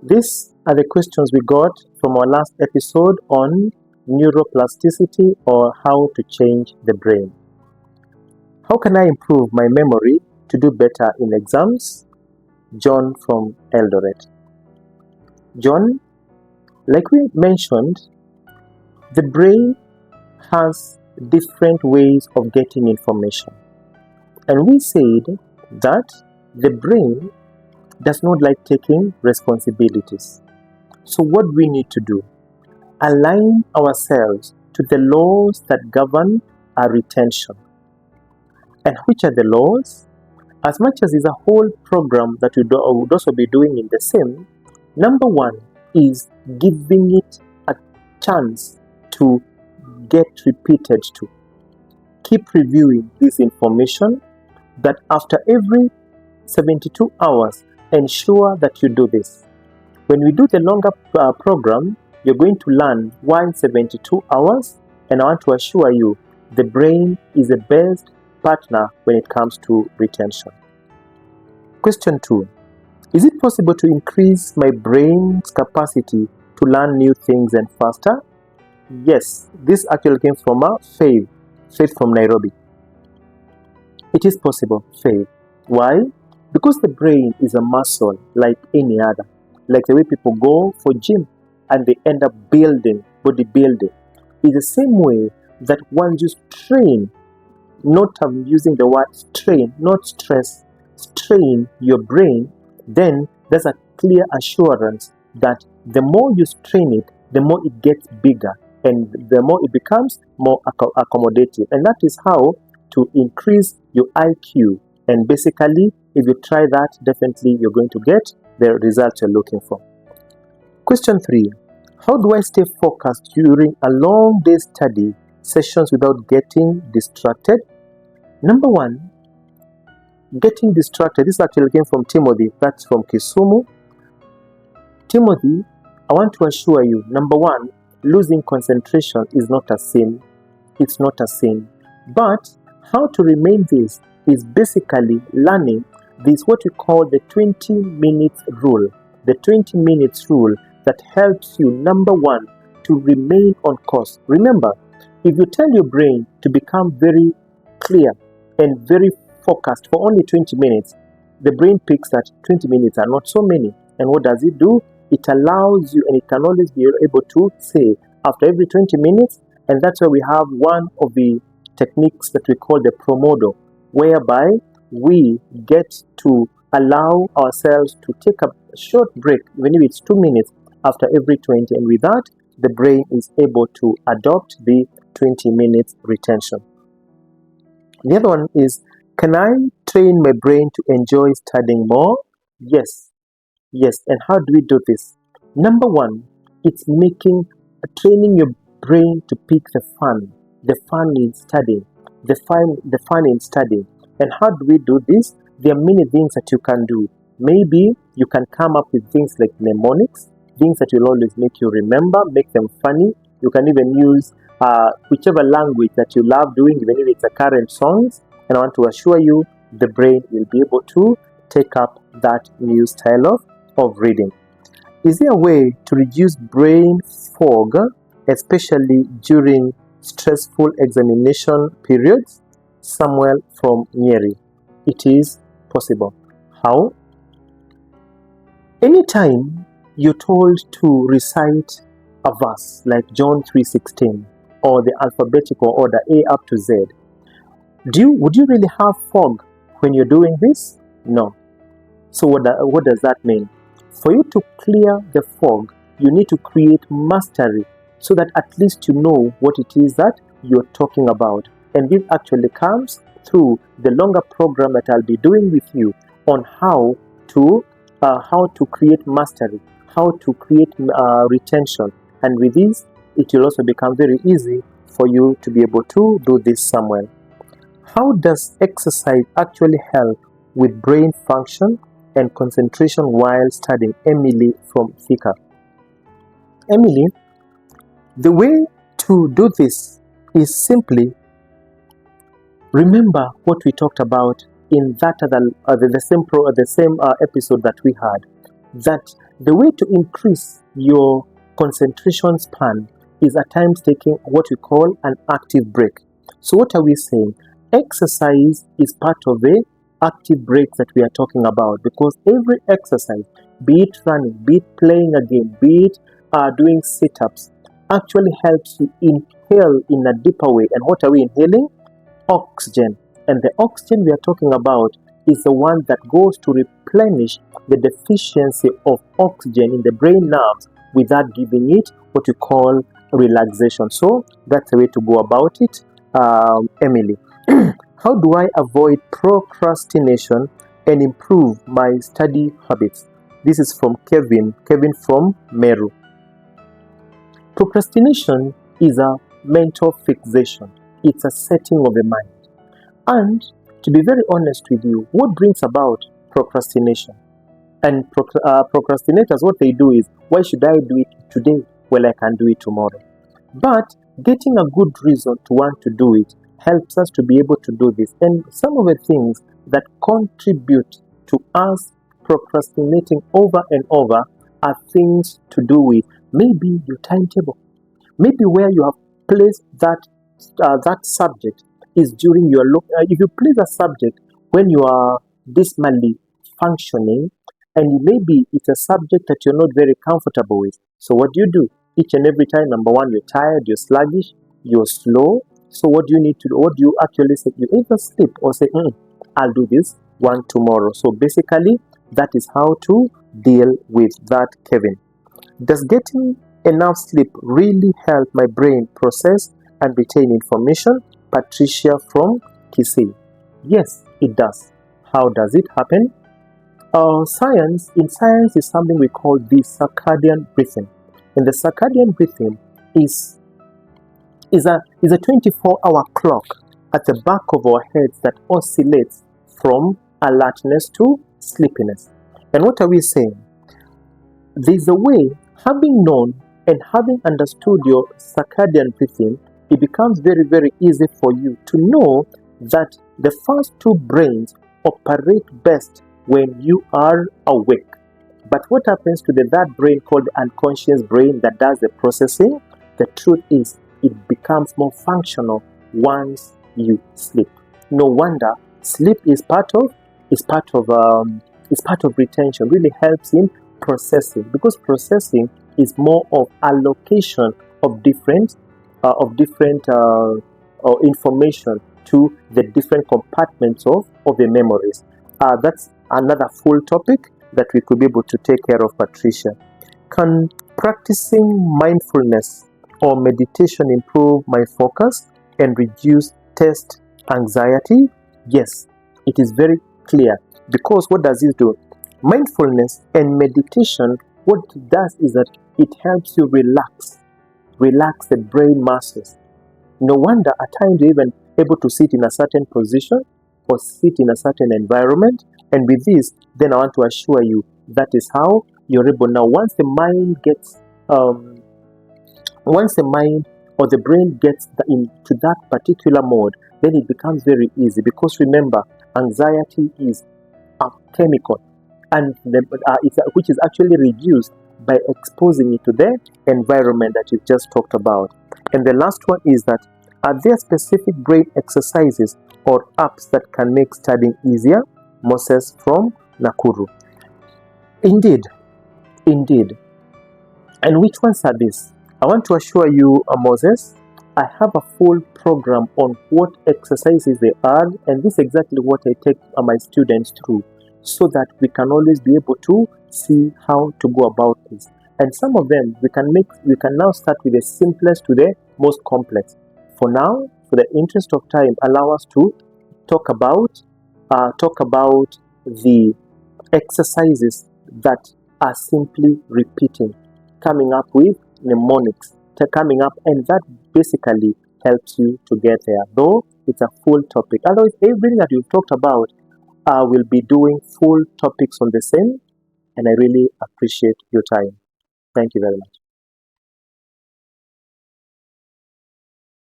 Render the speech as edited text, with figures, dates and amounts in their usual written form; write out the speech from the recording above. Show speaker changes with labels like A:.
A: These are the questions we got from our last episode on neuroplasticity, or how to change the brain. How can I improve my memory to do better in exams? John from Eldoret. John, like we mentioned, the brain has different ways of getting information. And we said that the brain does not like taking responsibilities. So what we need to do? Align ourselves to the laws that govern our retention. And which are the laws? As much as is a whole program that we would also be doing in the same, number one is giving it a chance to get repeated to. Keep reviewing this information, that after every 72 hours, ensure that you do this. When we do the longer program, you're going to learn why 72 hours, and I want to assure you, the brain is the best partner when it comes to retention. Question 2. Is it possible to increase my brain's capacity to learn new things and faster? Yes, this actually came from Faith from Nairobi. It is possible, Faith. Why? Because the brain is a muscle like any other. Like the way people go for gym and they end up bodybuilding. It's the same way that once you train, I'm using the word strain, not stress, strain your brain, then there's a clear assurance that the more you strain it, the more it gets bigger and the more it becomes more accommodative. And that is how to increase your IQ. And basically, if you try that, definitely you're going to get the results you're looking for. Question 3. How do I stay focused during a long day study sessions without getting distracted? Number one, getting distracted. This actually came from Timothy. That's from Kisumu. Timothy, I want to assure you, number one, losing concentration is not a sin. It's not a sin. But how to remain this is basically learning this, what we call the 20 minutes rule. The 20 minutes rule that helps you, number one, to remain on course. Remember, if you tell your brain to become very clear and very focused for only 20 minutes, the brain picks that 20 minutes are not so many. And what does it do? It allows you, and it can always be able to say after every 20 minutes, and that's why we have one of the techniques that we call the Pomodoro, whereby we get to allow ourselves to take a short break, even if it's 2 minutes after every 20, and with that, the brain is able to adopt the 20 minutes retention. The other one is, can I train my brain to enjoy studying more? Yes. And how do we do this? Number one, it's training your brain to pick the fun in studying, the fun in studying. And how do we do this? There are many things that you can do. Maybe you can come up with things like mnemonics, things that will always make you remember, make them funny. You can even use whichever language that you love doing, even if it's a current songs. And I want to assure you, the brain will be able to take up that new style of reading. Is there a way to reduce brain fog, especially during stressful examination periods? Samuel from Nyeri. It is possible. How? Anytime you're told to recite a verse like John 3:16 or the alphabetical order A up to Z, would you really have fog when you're doing this? No. So what does that mean? For you to clear the fog, you need to create mastery so that at least you know what it is that you're talking about. And this actually comes through the longer program that I'll be doing with you on how to create mastery, how to create retention. And with this, it will also become very easy for you to be able to do this somewhere. How does exercise actually help with brain function and concentration while studying? Emily from Thika. Emily, the way to do this is simply remember what we talked about in that the same episode that we had. that the way to increase your concentration span is at times taking what we call an active break. So what are we saying? Exercise is part of the active break that we are talking about, because every exercise, be it running, be it playing a game, be it doing sit-ups, actually helps you inhale in a deeper way. And what are we inhaling? Oxygen. And the oxygen we are talking about is the one that goes to replenish the deficiency of oxygen in the brain nerves without giving it what you call relaxation. So that's the way to go about it. Emily, how do I avoid procrastination and improve my study habits? This is from Kevin from Meru. Procrastination is a mental fixation. It's a setting of the mind. And to be very honest with you, what brings about procrastination? And procrastinators, what they do is, why should I do it today? Well, I can do it tomorrow. But getting a good reason to want to do it helps us to be able to do this. And some of the things that contribute to us procrastinating over and over are things to do with maybe your timetable, maybe where you have placed that subject is during your if you place a subject when you are dismally functioning, and maybe it's a subject that you're not very comfortable with. So what do? Each and every time, number one, you're tired, you're sluggish, you're slow. So what do you need to do? What do you actually say? You either sleep or say, I'll do this one tomorrow. So basically, that is how to deal with that, Kevin. Does getting enough sleep really help my brain process and retain information? Patricia from Kisii. Yes, it does. How does it happen? Science is something we call the circadian rhythm. And the circadian rhythm is a 24-hour clock at the back of our heads that oscillates from alertness to sleepiness. And what are we saying? There's a way, having known and having understood your circadian rhythm, it becomes very, very easy for you to know that the first two brains operate best when you are awake. But what happens to that brain called the unconscious brain that does the processing? The truth is, it becomes more functional once you sleep. No wonder sleep is part of retention. Really helps in processing, because processing is more of allocation of different information to the different compartments of the memories. That's another full topic that we could be able to take care of, Patricia. Can practicing mindfulness or meditation improve my focus and reduce test anxiety? Yes, it is very clear, because what does it do? Mindfulness and meditation, what it does is that it helps you relax the brain muscles. No wonder at times you're even able to sit in a certain position or sit in a certain environment. And with this, then I want to assure you that is how you're able now. Once the mind or the brain gets into that particular mode, then it becomes very easy. Because remember, anxiety is a chemical, and which is actually reduced by exposing it to the environment that you've just talked about. And the last one is that, are there specific brain exercises or apps that can make studying easier? Moses from Nakuru. Indeed. And which ones are these? I want to assure you, Moses, I have a full program on what exercises they are, and this is exactly what I take my students through, so that we can always be able to see how to go about this. And some of them we can now start with the simplest to the most complex. For now, for the interest of time, allow us to talk about the exercises that are simply repeating, coming up with mnemonics, and that basically helps you to get there, though it's a full topic. Otherwise, everything that you've talked about will be doing full topics on the same, and I really appreciate your time. Thank you very much.